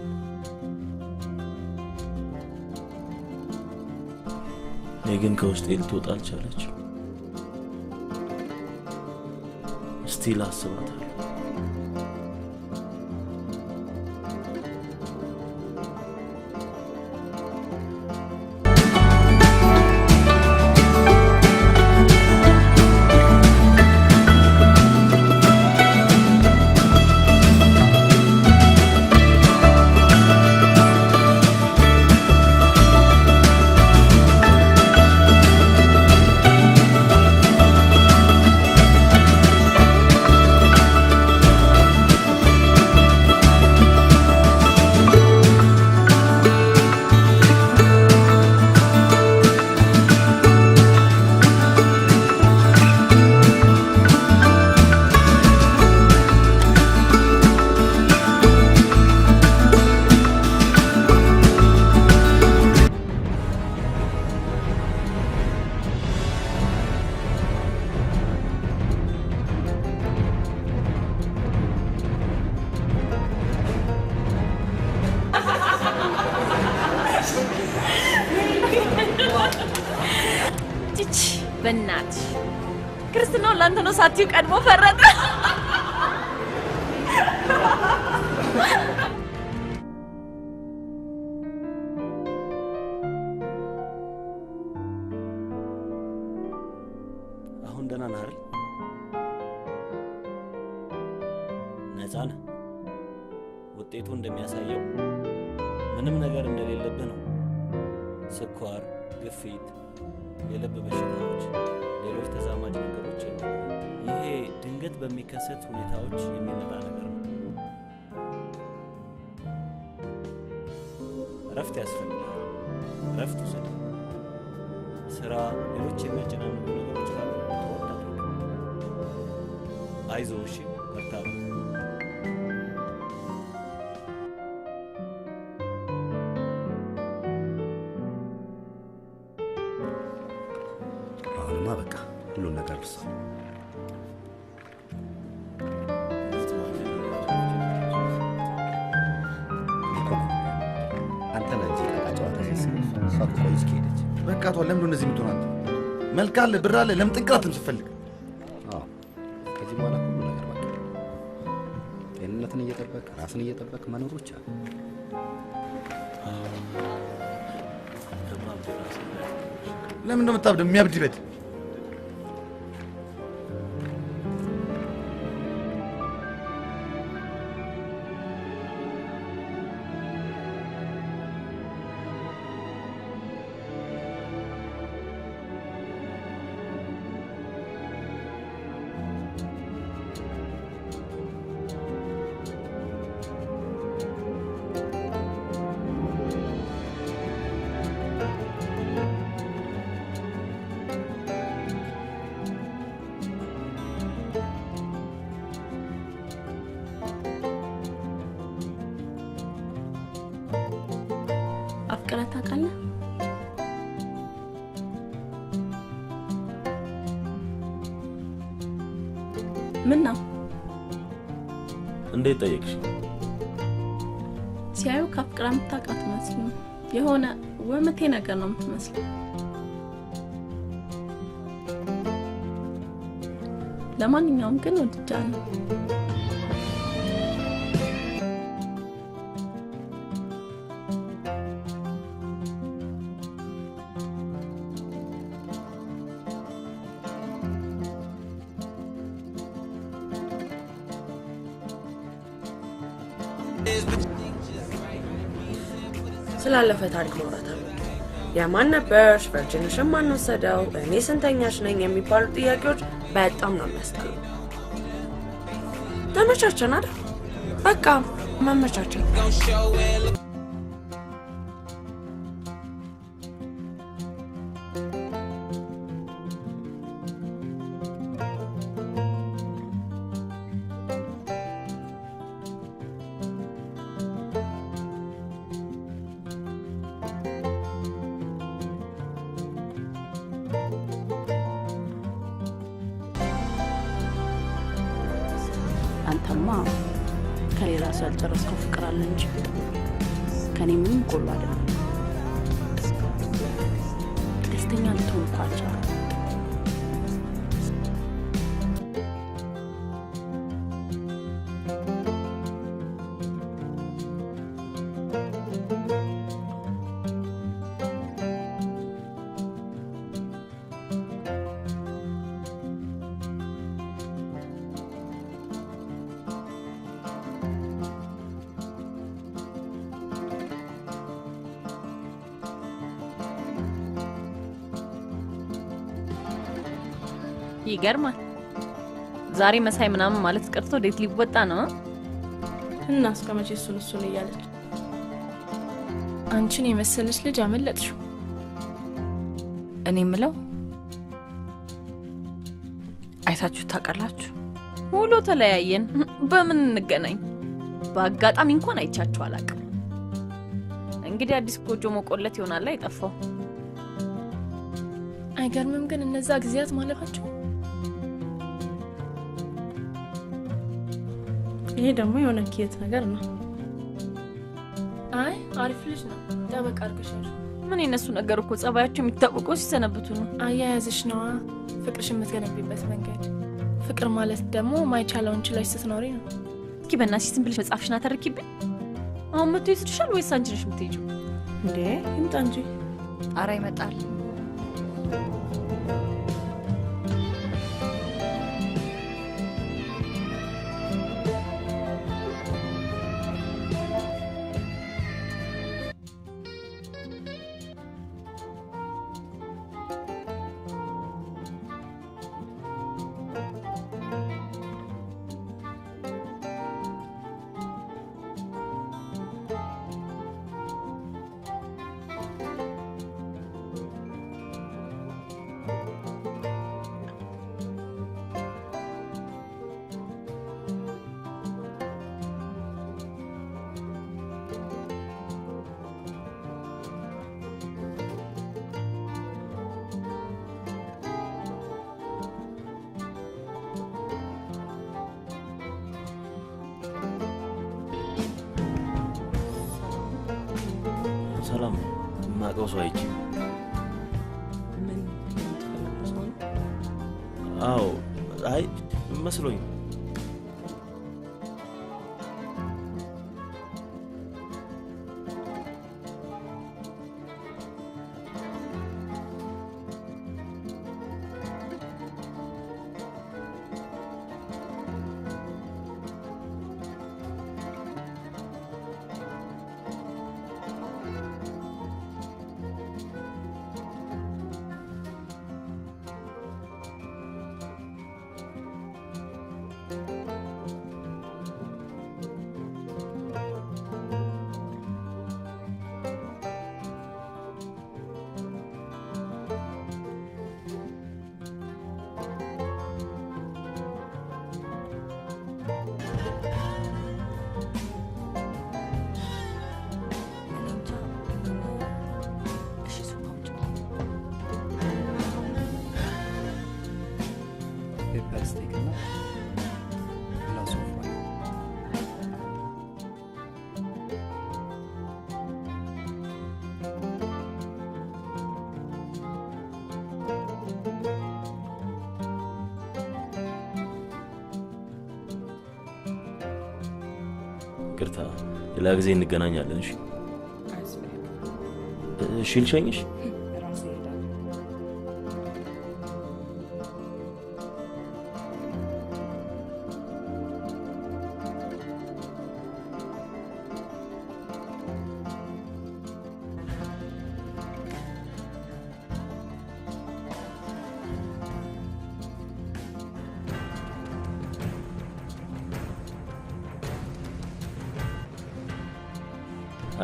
G: እኔ ግን ከውስጤ ልትወጣ አልቻለችም። ስቲል አስባታለሁ።
A: በእናትሽ ክርስትናውን ላንተ ነው ሳትይው ቀድሞ ፈረጠ።
G: አሁን ደህና ነህ አይደል? ነፃ ነህ? ውጤቱ እንደሚያሳየው ምንም ነገር እንደሌለብህ ነው። ስኳር፣ ግፊት፣ የልብ በሽታዎች፣ ሌሎች ተዛማጅ ነገሮች የሉም። ይሄ ድንገት በሚከሰት ሁኔታዎች የሚመጣ ነገር ነው። እረፍት ያስፈልጋል። እረፍት ውሰድ። ስራ፣ ሌሎች የሚያጨናንቁ ነገሮች ካሉ ተወዳድረግ። አይዞህ፣ እሺ፣ በርታ።
F: አሁንማ በቃ ሁሉን ነገር ልሰው አንተ ነህ እንጂ ዕቃ ጨዋታ ሲያስብ እሷ ቆይ እስኪ ሄደች።
E: በቃ ተው። ለምንድን ነው እንደዚህ የምትሆነው አንተ? መልክ አለ፣ ብር አለ፣ ለምን ጥንቅራትም ስትፈልግ?
F: ከዚህ በኋላ ሁሉ ነገር በቃ ጤንነትን እየጠበቅ ራስን እየጠበቅ መኖር ብቻ።
E: ለምን ነው የምታብደው? የሚያብድ ይበድ።
B: ታውቃለህ?
A: ምን ነው
G: እንዴት ጠየቅሽ?
A: ሲያዩ ከፍቅራ የምታውቃት መስሎኝ የሆነ ወመቴ ነገር ነው የምትመስለው። ለማንኛውም ግን ወድጃለሁ።
L: ስላለፈ ታሪክ ማውራት አለ። የማን ነበርሽ? ቨርጂንሽን ማን ወሰደው? እኔ ስንተኛሽ ነኝ? የሚባሉ ጥያቄዎች በጣም ነው የሚያስጠሉ። ተመቻቸን አይደል? በቃ መመቻቸን።
A: አንተማ ከሌላ ሰው ያልጨረስከው ፍቅር አለ እንጂ ከኔ ምንም ጎሎ አይደለም። ደስተኛ ልትሆን እኮ አልቻልኩም። ይገርማል። ዛሬ መሳይ ምናምን ማለት ቀርቶ ዴት ሊወጣ ነው
B: እና እስከመቼ እሱን እያለች አንቺን የመሰለች ልጅ አመለጥሽው።
C: እኔ ምለው አይታችሁ ታውቃላችሁ?
A: ሁሉ ተለያየን። በምን እንገናኝ? በአጋጣሚ እንኳን አይቻችሁ አላውቅም። እንግዲህ አዲስ ጎጆ መቆለት ይሆናል አይጠፋው።
B: አይገርምም ግን እነዛ ጊዜያት ማለፋቸው። ይሄ ደግሞ የሆነ ኪየት ነገር ነው። አይ አሪፍ ልጅ ነው። ጠበቅ አድርገሻል።
A: ምን የነሱ ነገር እኮ ጸባያቸው የሚታወቀው ሲሰነብቱ ነው።
B: አያያዝሽ ነዋ ፍቅርሽ የምትገነቢበት መንገድ። ፍቅር ማለት ደግሞ ማይቻለውን ችለሽ ስትኖሪ ነው።
A: እስኪ በእናትሽ ዝም ብለሽ መጽሐፍሽን አተርኪብኝ። አሁን መጥቶ ይስድሻል ወይስ አንቺ ነሽ የምትሄጂው?
B: እንዴ ይምጣ እንጂ።
C: ኧረ ይመጣል።
G: ሰላም ማቀው ሰው አይቼ።
L: ምን
G: አዎ አይ መስሎኝ። ይቅርታ፣ ሌላ ጊዜ እንገናኛለን። እሺ እሺ፣ ልሸኝሽ።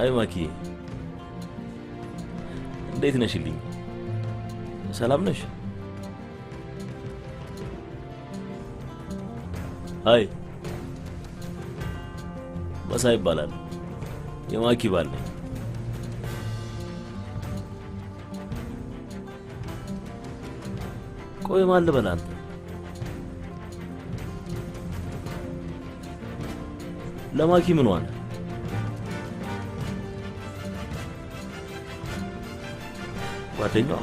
G: አይ ማኪ፣ እንዴት ነሽልኝ? ሰላም ነሽ? አይ መሳይ ይባላል። የማኪ ባል ነኝ። ቆይ ማን ልበል አንተ? ለማኪ ምን ሆነ? ጓደኛዋ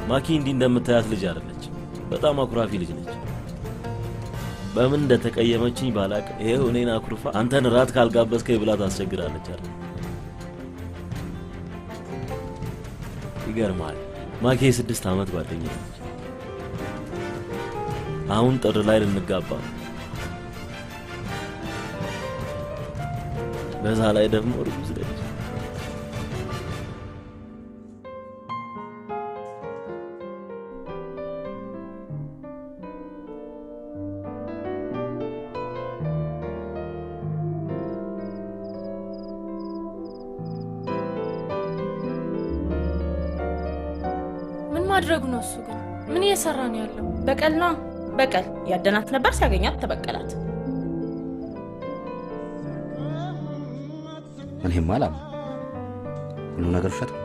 G: ማኪ እንዲህ እንደምታያት ልጅ አይደለች። በጣም አኩራፊ ልጅ ነች። በምን እንደተቀየመችኝ ባላቅ ይሄው እኔን አኩርፋ አንተን ራት ካልጋበዝከኝ ብላ ታስቸግራለች አይደል? ይገርማል። ማኪ የ6 ዓመት ጓደኛ ነች። አሁን ጥር ላይ ልንጋባ ነው። በዛ ላይ ደግሞ እርጉዝ ነች።
B: ማድረጉ ነው? እሱ ግን ምን እየሰራ ነው ያለው?
L: በቀል ነው በቀል። ያደናት ነበር፣ ሲያገኛት ተበቀላት።
F: እኔም አላም ሁሉ ነገር ውሸት ነው።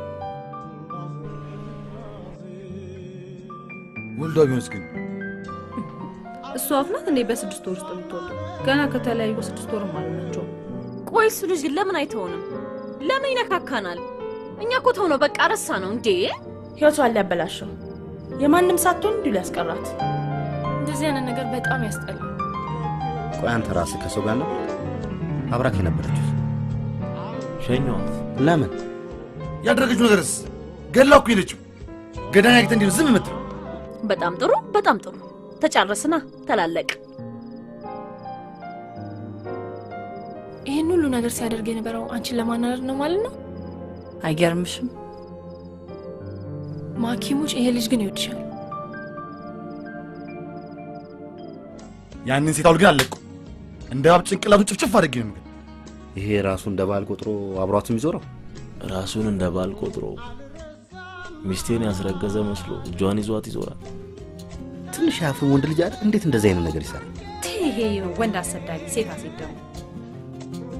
J: ወልዷ ቢሆንስ ግን
H: እሱ አፍናት እንዴ በ6 ወር ውስጥ የምትወልደው? ገና ከተለያዩ 6 ወርም አልሆናቸው።
A: ቆይ እሱ ልጅ ግን ለምን አይተውንም? ለምን ይነካካናል? እኛ እኮ ተው ነው በቃ ረሳ ነው እንዴ?
L: ህይወቷን ሊያበላሸው የማንም ሳትሆን እንዲሁ ሊያስቀራት።
B: እንደዚህ አይነት ነገር በጣም ያስጠላል።
F: ቆይ አንተ ራስህ ከሰው ጋር ነበር አብራክ የነበረችው?
G: ሸኛዋት።
F: ለምን?
E: ያደረገችው ነገርስ ገላኩ ይለችው ገዳኛ ግተ እንዲሁ ዝም ምትል።
A: በጣም ጥሩ በጣም ጥሩ። ተጫረስና ተላለቅ።
B: ይሄን ሁሉ ነገር ሲያደርግ የነበረው አንቺን ለማናደድ ነው ማለት ነው?
C: አይገርምሽም?
B: ማኪሙጭ፣ ይሄ ልጅ ግን ይወድሻል።
E: ያንን ሴታው ግን አለቁ እንደ ባብ ጭንቅላቱን ጭፍጭፍ አድርጌ ነው።
F: ይሄ ራሱ እንደ ባል ቆጥሮ አብሯትም ይዞረው።
G: ራሱን እንደ ባል ቆጥሮ ሚስቴን ያስረገዘ መስሎ እጇን ይዟት ይዞራል።
F: ትንሽ ያፍን ወንድ ልጅ አይደል? እንዴት እንደዚህ አይነት ነገር ይሰራል?
H: ይሄ ወንድ አሰዳቢ ሴት አስደም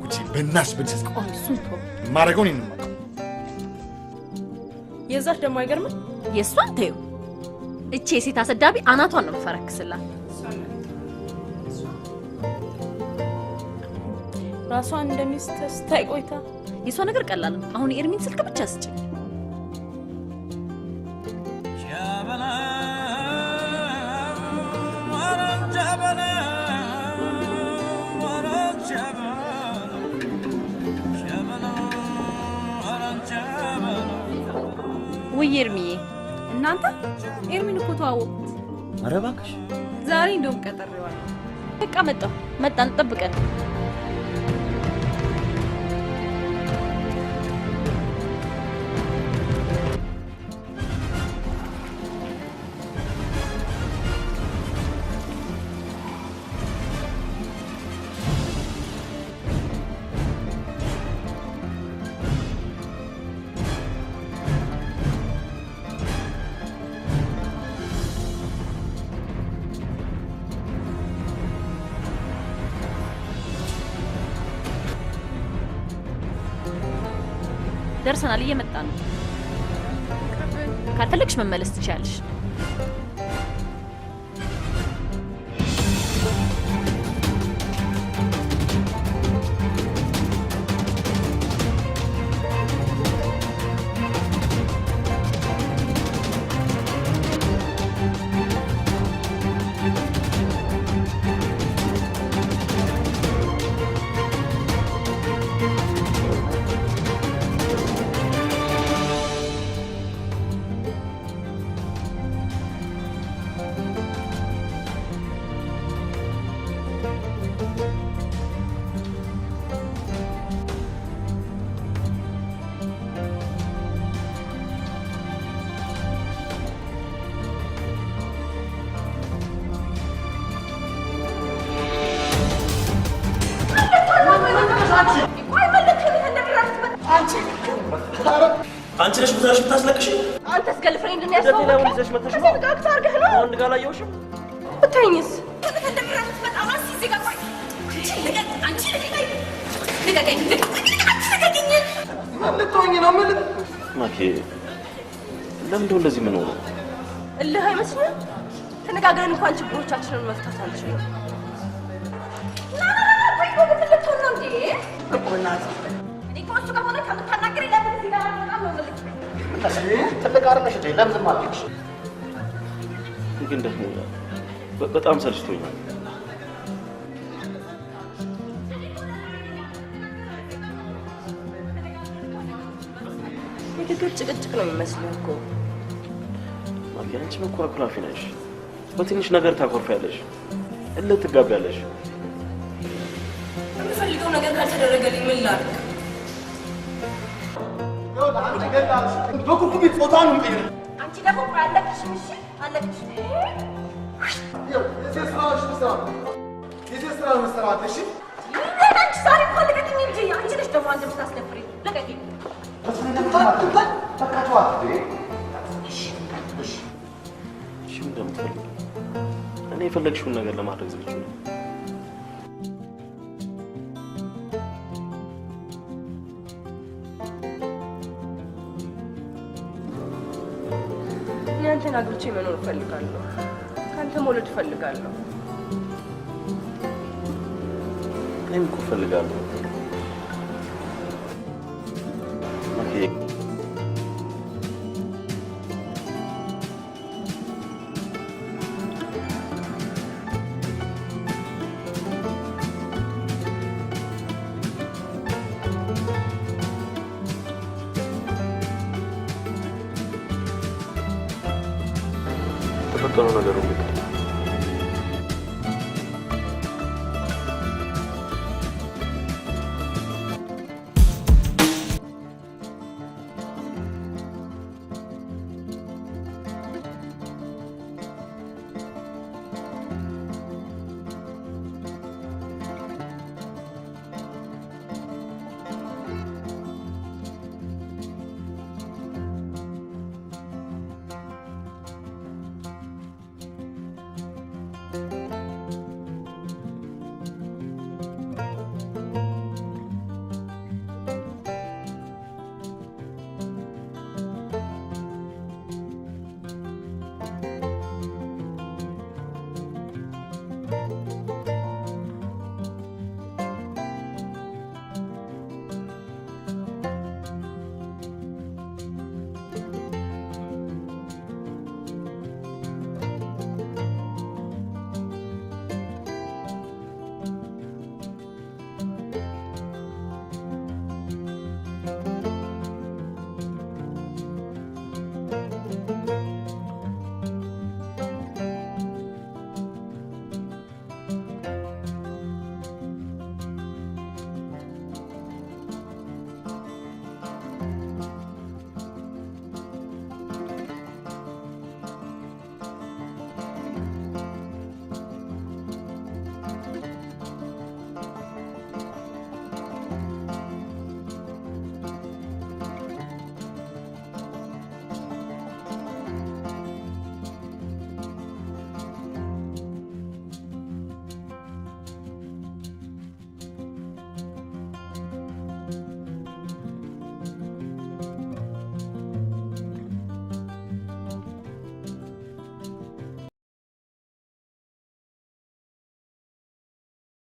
E: ጉቺ በእናትሽ በእንስስ
H: ቆይ ሱንቶ
E: ማረገውን ይንማ
L: የዛች ደግሞ አይገርምም?
A: የእሷን ተይው። እቺ የሴት አሰዳቢ አናቷን ነው የምፈረክስላት።
L: ራሷን እንደሚስት ስታይ ቆይታ
A: የሷ ነገር ቀላል ነው። አሁን የኤርሚን ስልክ ብቻ ስጭኝ።
H: ወይ ኤርሚዬ፣ እናንተ ኤርሚን እኮ ተዋወቁት።
G: ኧረ እባክሽ
H: ዛሬ እንደውም ቀጠሬዋለሁ።
A: በቃ መጣን ጠብቀን። ደርሰናል። እየመጣ ነው። ካልፈለግሽ መመለስ ትችያለሽ።
G: አንቺ ነሽ ብዛሽ ብታስለቅሽ
A: አንተስ ገርልፍሬንድ ነው ያስወጣው?
G: ለምን ይዘሽ መተሽ ነው?
A: ተጋግታ አርገህ ነው?
G: ወንድ ጋር አላየሁሽም?
A: ብታይኝስ?
G: ማኬ ለምን እንደው እንደዚህ ምን ሆነ?
A: እልህ አይመስልም? ተነጋግረን እንኳን ችግሮቻችንን መፍታት አንችልም።
G: ግን ደግሞ በጣም ሰልችቶኛል።
A: ንግግር ጭቅጭቅ ነው የሚመስለው እኮ።
G: ማኪ አንቺ መኩራኩራፊ ነሽ። በትንሽ ነገር ታኮርፊያለሽ፣ እልህ ትጋቢያለሽ።
A: የምፈልገው ነገር ካልተደረገልኝ ምን ላድርግ?
E: በኩኩ ጾታውን እንቀይር።
A: አንቺ ደግሞ አለቅሽም። እሺ አለቅሽም።
E: የሴት ስራዎች መስራት እሺ።
A: አንቺ ዛሬ እኮ ልቀቂኝ እንጂ አንቺ ነሽ ደግሞ አንተ የምታስደፍሪኝ። ልቀቂኝ።
E: በቃ ተዋት።
G: እሺ እንደምትፈልጊው እኔ የፈለግሽውን ነገር ለማድረግ ዝግጁ ነኝ።
L: እኔ አንተን አግብቼ መኖር እፈልጋለሁ። ከአንተ መውለድ እፈልጋለሁ።
G: እኔም እኮ እፈልጋለሁ። የተፈጠረው ነገር ሁሉ